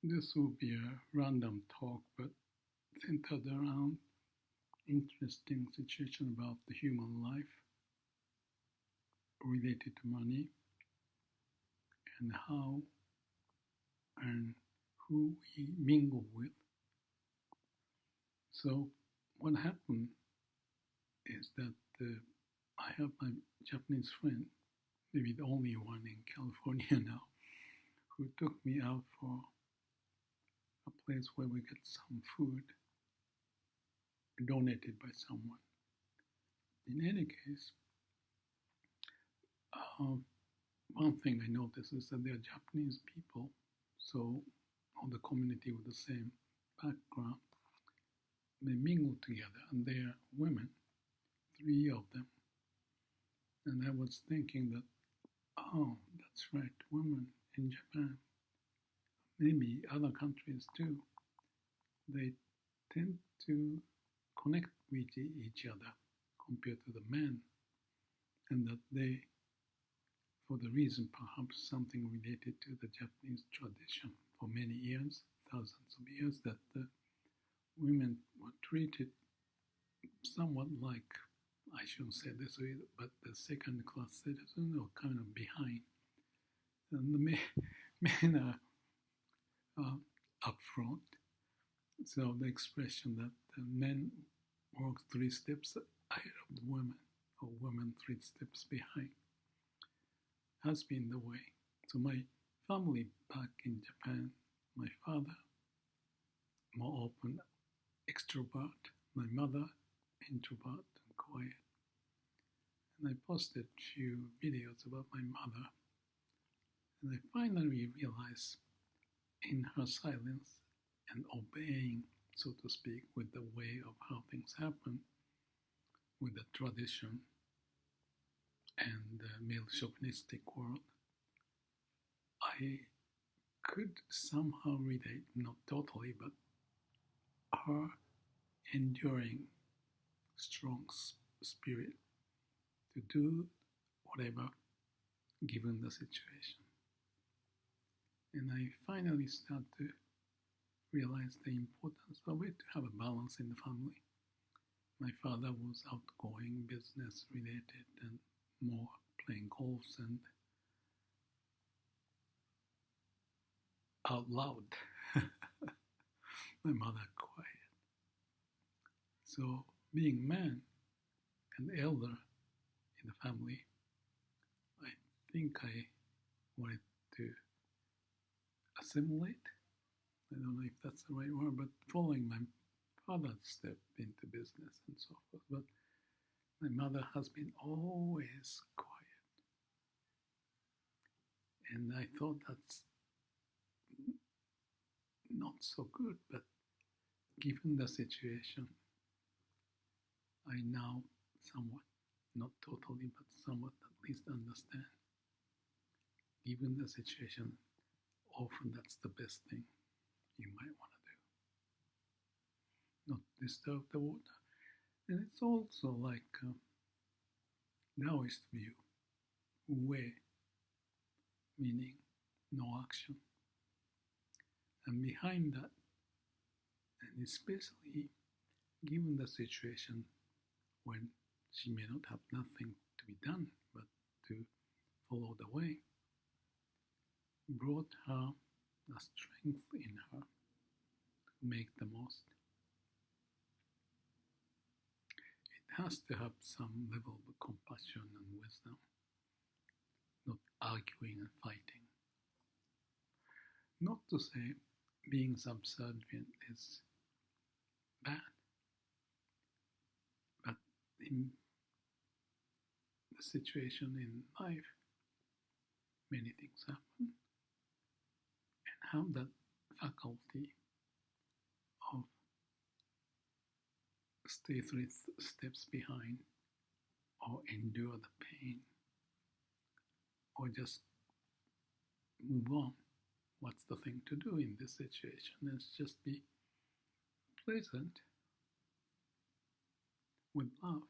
This will be a random talk, but centered around interesting situation about the human life related to money and how and who we mingle with. So, what happened is that I have my Japanese friend, maybe the only one in California now, who took me out for a place where we get some food donated by someone. In any case, uh, one thing I noticed is that they're Japanese people, so all the community with the same background, they mingle together, and they are women, three of them. And I was thinking that, oh, that's right, women in Japan, maybe other countries too, they tend to connect with each other compared to the men, and that they, for the reason perhaps something related to the Japanese tradition for many years, thousands of years, that the women were treated somewhat like, I shouldn't say this way, but the second class citizen or kind of behind. And the men are up front. So the expression that the men walk three steps ahead of the women, or women three steps behind, has been the way. So my family back in Japan, my father, more open, extrovert, my mother, introvert and quiet. And I posted a few videos about my mother, and I finally realized in her silence and obeying, so to speak, with the way of how things happen, with the tradition and the male chauvinistic world, I could somehow relate, not totally, but her enduring strong spirit to do whatever given the situation. And I finally start to realize the importance of it, to have a balance in the family. My father was outgoing, business related, and more playing golf and out loud. My mother quiet. So being man and elder in the family, I think I wanted to assimilate. I don't know if that's the right word, but following my father's step into business and so forth. But my mother has been always quiet. And I thought that's not so good, but given the situation, I now somewhat, not totally, but somewhat at least understand. Given the situation, often that's the best thing you might want to do. Not disturb the water. And it's also like Taoist view, Wu, meaning no action. And behind that, and especially given the situation when she may not have nothing to be done but to follow the way, brought her a strength in her to make the most. It has to have some level of compassion and wisdom, not arguing and fighting. Not to say being subservient is bad, but in the situation in life, many things happen, and have that faculty of stay three steps behind, or endure the pain, or just move on. What's the thing to do in this situation? Is just be pleasant with love.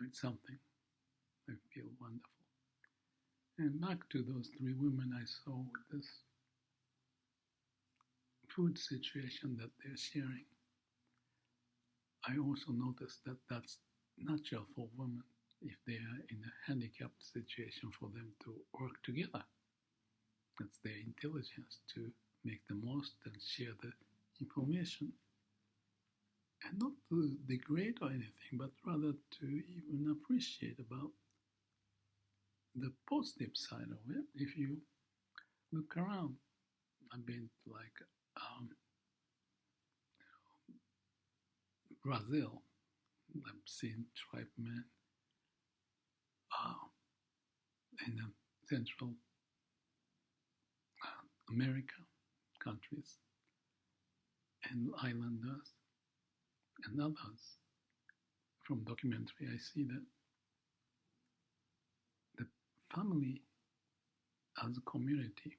It's something I feel wonderful. And back to those three women I saw with this food situation that they're sharing. I also noticed that that's natural for women if they are in a handicapped situation for them to work together. That's their intelligence to make the most and share the information. And not to degrade or anything, but rather to even appreciate about the positive side of it. If you look around, I've been to like Brazil. I've seen tribesmen in the Central America countries and islanders and others. From documentary, I see that the family as a community,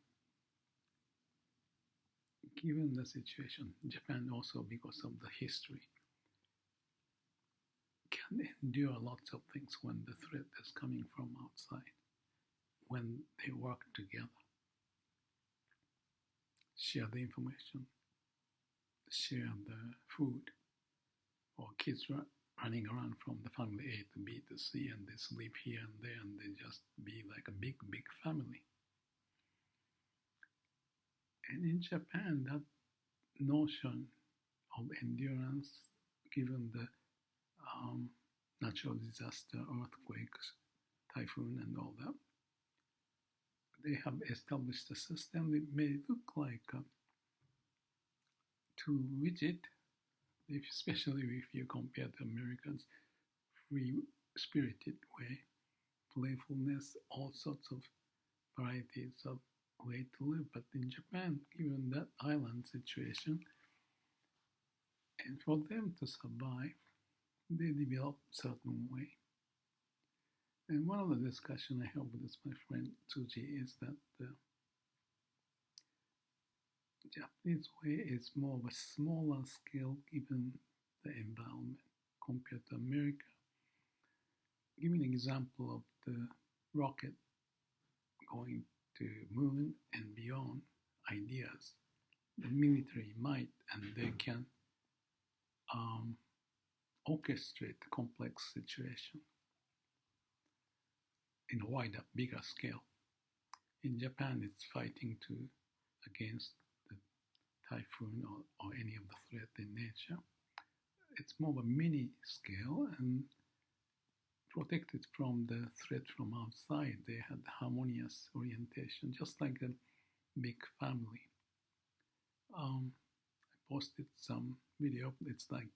given the situation, Japan also because of the history, can endure lots of things when the threat is coming from outside, when they work together, share the information, share the food, or kids running around from the family A to B to C, and they sleep here and there, and they just be like a big, big family. And in Japan, that notion of endurance, given the natural disaster, earthquakes, typhoon, and all that, they have established a system that may look like too rigid, especially if you compare to Americans' free-spirited way, playfulness, all sorts of varieties of way to live. But in Japan, given that island situation, and for them to survive, they develop certain way. And one of the discussions I had with my friend Tsuji is that the Japanese way is more of a smaller scale given the environment compared to America. Give me an example of the rocket going to moon and beyond ideas, the military might, and they can orchestrate the complex situation in a wider, bigger scale. In Japan, it's fighting against the typhoon or any of the threat in nature. It's more of a mini scale and protected from the threat from outside. They had harmonious orientation, just like a big family. I posted some video. It's like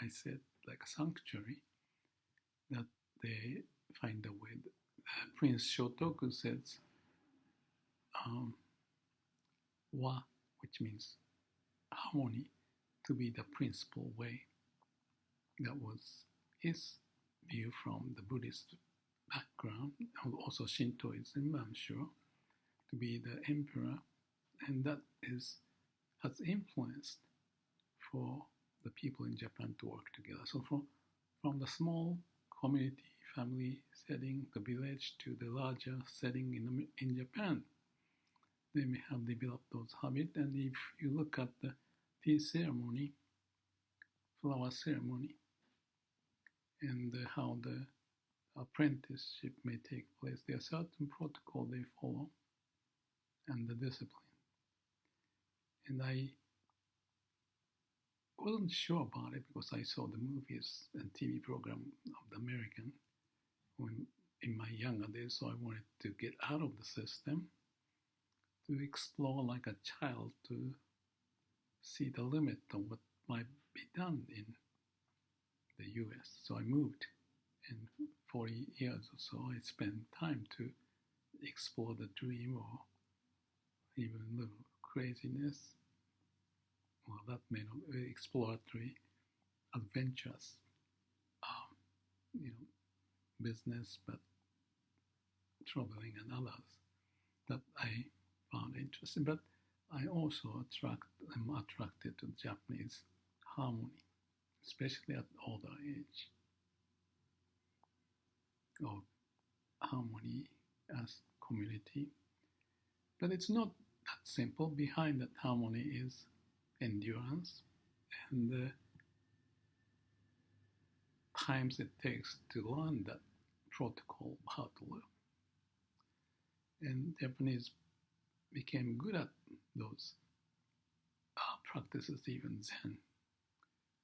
I said, like a sanctuary that they find a way. Prince Shotoku says, wa, which means harmony, to be the principal way. That was his view from the Buddhist background, also Shintoism, I'm sure, to be the emperor, and that has influenced for the people in Japan to work together. So from the small community, family setting, the village, to the larger setting in Japan, they may have developed those habits. And if you look at the tea ceremony, flower ceremony, and how the apprenticeship may take place, there are certain protocol they follow and the discipline. And I wasn't sure about it because I saw the movies and TV program of the American when in my younger days, so I wanted to get out of the system, to explore like a child, to see the limit of what might be done in the US. So I moved, and 40 years or so I spent time to explore the dream or even a little craziness. Well, that may not be exploratory, adventurous, business, but traveling and others that I found interesting. But I also am attracted to Japanese harmony, especially at older age, of harmony as community. But it's not that simple. Behind that harmony is endurance, and the times it takes to learn that protocol, how to live. And Japanese became good at those practices, even Zen.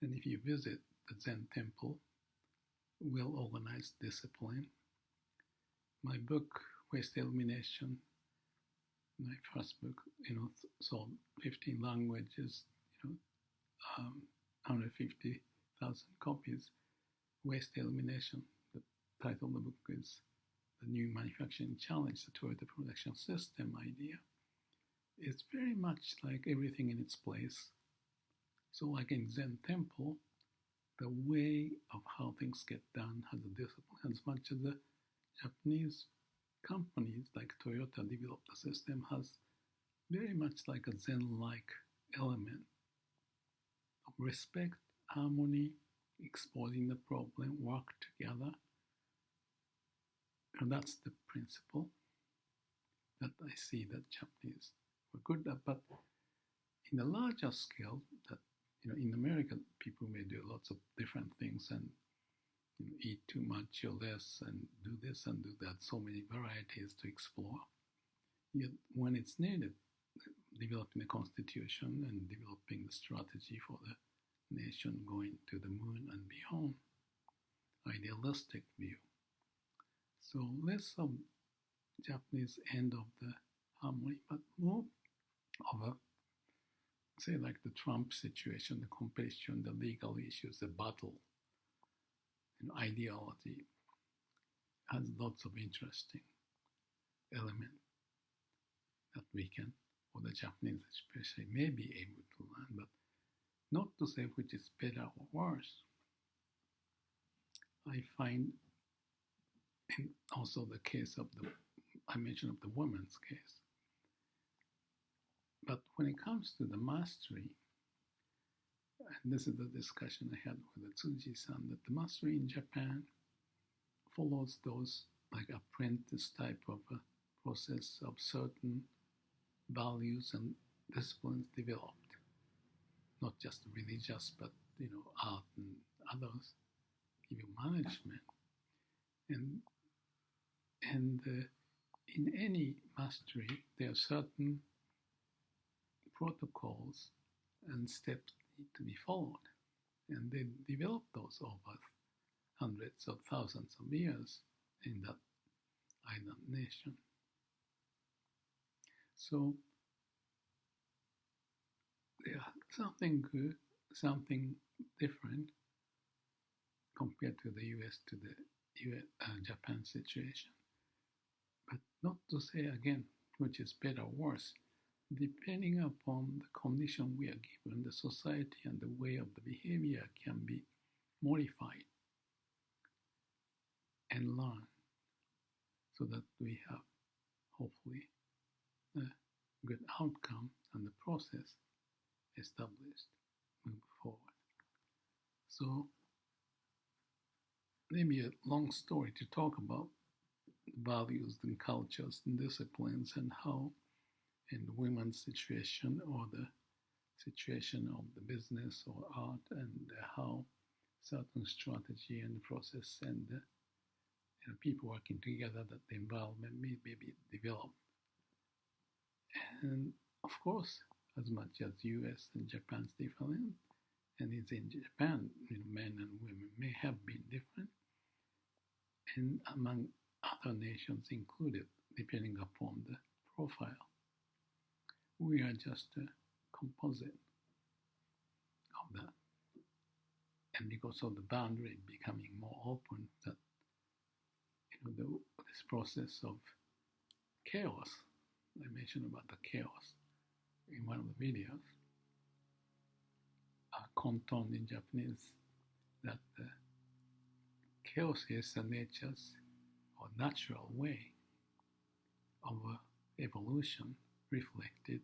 And if you visit the Zen temple, well-organized discipline. My book, Waste Elimination, my first book, sold 15 languages, 150,000 copies. Waste Elimination, the title of the book is The New Manufacturing Challenge, the Toyota Production System idea. It's very much like everything in its place. So like in Zen temple, the way of how things get done has a discipline. As much as the Japanese companies like Toyota developed the system, has very much like a Zen-like element of respect, harmony, exposing the problem, work together. And that's the principle that I see that Japanese were good at. But in a larger scale, that in America, people may do lots of different things and eat too much or less and do this and do that. So many varieties to explore. Yet when it's needed, developing the constitution and developing the strategy for the nation going to the moon and beyond, idealistic view. So less of Japanese end of the harmony, but more of a, say, like the Trump situation, the competition, the legal issues, the battle, ideology has lots of interesting elements that we can, or the Japanese especially, may be able to learn, but not to say which is better or worse. I find, and also the case of I mentioned of the woman's case. But when it comes to the mastery, and this is the discussion I had with the Tsuji-san, that the mastery in Japan follows those like apprentice type of a process of certain values and disciplines developed, not just religious, but art and others, even management, and in any mastery there are certain protocols and steps need to be followed, and they develop those over hundreds of thousands of years in that island nation. So yeah, something good, something different compared to the US, to the Japan situation. But not to say again which is better or worse, depending upon the condition we are given, the society and the way of the behavior can be modified and learned so that we have hopefully a good outcome and the process established, move forward. So maybe a long story to talk about values and cultures and disciplines and how in the women's situation or the situation of the business or art, and how certain strategy and process and people working together, that the environment may be developed. And of course, as much as US and Japan's different, and it's in Japan, men and women may have been different, and among other nations included, depending upon the profile. We are just a composite of that. And because of the boundary becoming more open, that this process of chaos, I mentioned about the chaos in one of the videos, konton in Japanese, that chaos is the nature's or natural way of evolution, reflected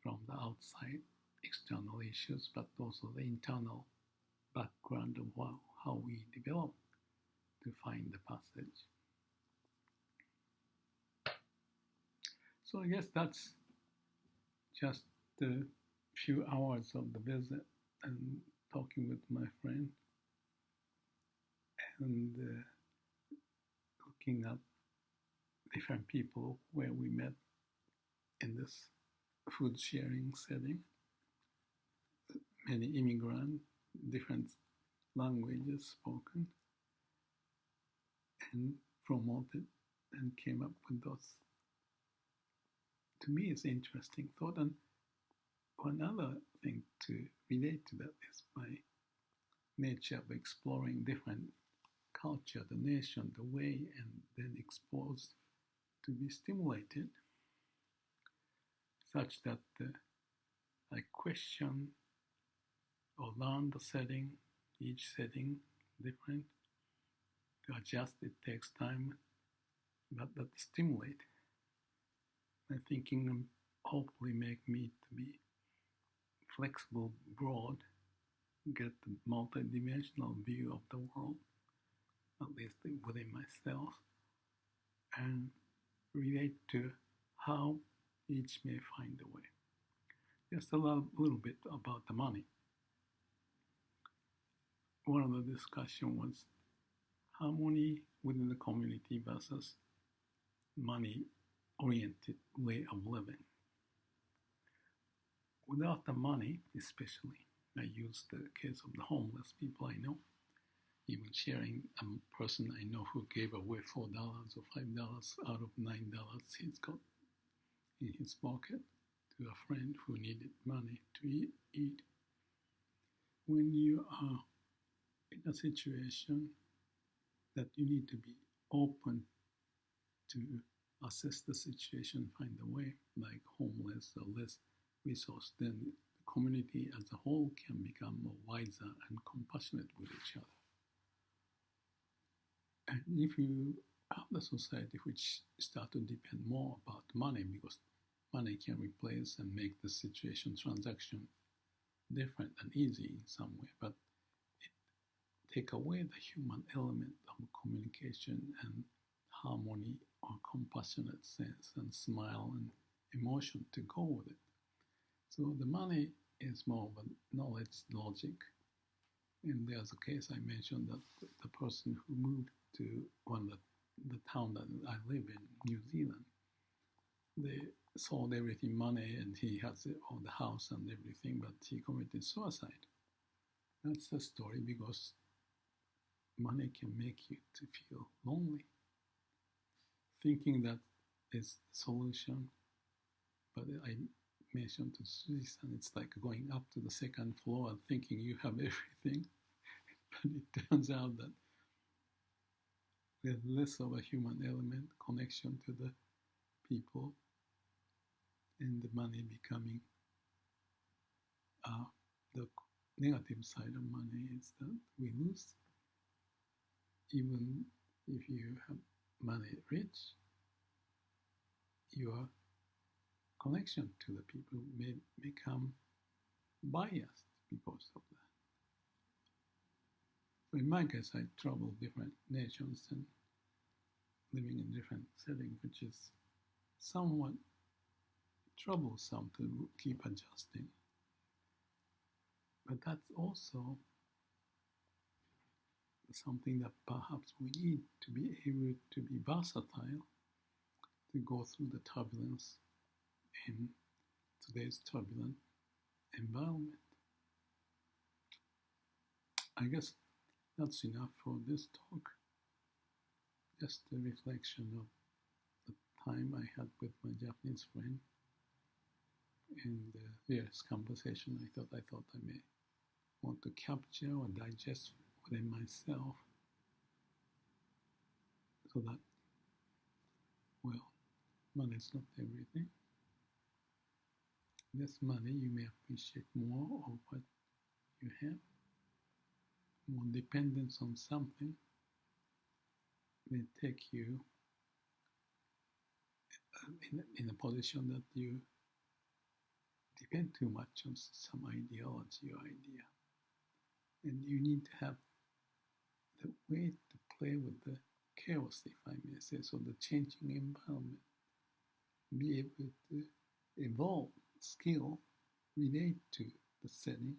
from the outside external issues, but also the internal background of how we develop to find the passage. So I guess that's just few hours of the visit and talking with my friend and looking at different people where we met in this food sharing setting, many immigrants, different languages spoken, and promoted and came up with those. To me, it's interesting thought. And one other thing to relate to that is my nature of exploring different culture, the nation, the way, and then exposed to be stimulated such that I question or learn the setting, each setting different. To adjust, it takes time, but that stimulate my thinking and hopefully make me to be flexible, broad, get the multidimensional view of the world, at least within myself, and relate to how each may find a way. Just a little bit about the money. One of the discussion was harmony within the community versus money-oriented way of living. Without the money, especially, I use the case of the homeless people I know, even sharing a person I know who gave away $4 or $5 out of $9 he's got in his pocket to a friend who needed money to eat. When you are in a situation that you need to be open to assess the situation, find a way, like homeless or less resource, then the community as a whole can become more wiser and compassionate with each other. And if you have the society which start to depend more about money, because money can replace and make the situation transaction different and easy in some way, but it take away the human element of communication and harmony or compassionate sense and smile and emotion to go with it. So the money is more of a knowledge, logic. And there's a case I mentioned that the person who moved to the town that I live in, New Zealand, they sold everything money and he has all the house and everything, but he committed suicide. That's the story because money can make you to feel lonely. Thinking that is the solution, but I mentioned to Susan, it's like going up to the second floor and thinking you have everything, but it turns out that there's less of a human element, connection to the people, and the money becoming the negative side of money is that we lose. Even if you have money rich, your connection to the people may become biased because of that. So in my case, I travel different nations and living in different settings, which is somewhat troublesome to keep adjusting. But that's also something that perhaps we need to be able to be versatile, to go through the turbulence in today's turbulent environment. I guess that's enough for this talk. Just a reflection of the time I had with my Japanese friend and the various conversation I thought I may want to capture or digest within myself so that, well, money is not everything. Less money, you may appreciate more of what you have. More dependence on something may take you in a position that you depend too much on some ideology or idea. And you need to have the way to play with the chaos, if I may say, so the changing environment, be able to evolve skill relate to the setting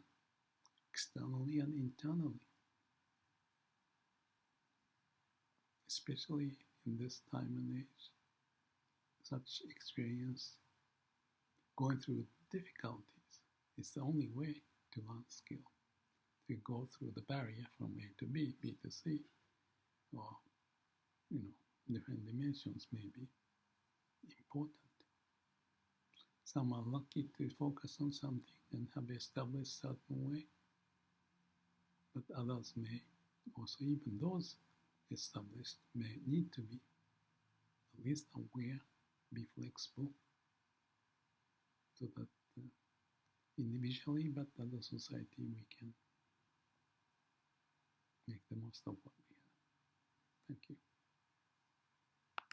externally and internally, especially in this time and age. Such experience, going through difficulties, is the only way to learn skill. To go through the barrier from A to B, B to C, or different dimensions may be important. Some are lucky to focus on something and have established a certain way, but others may also, even those established, may need to be at least aware, be flexible, so that individually but as a society we can make the most of what we have. Thank you.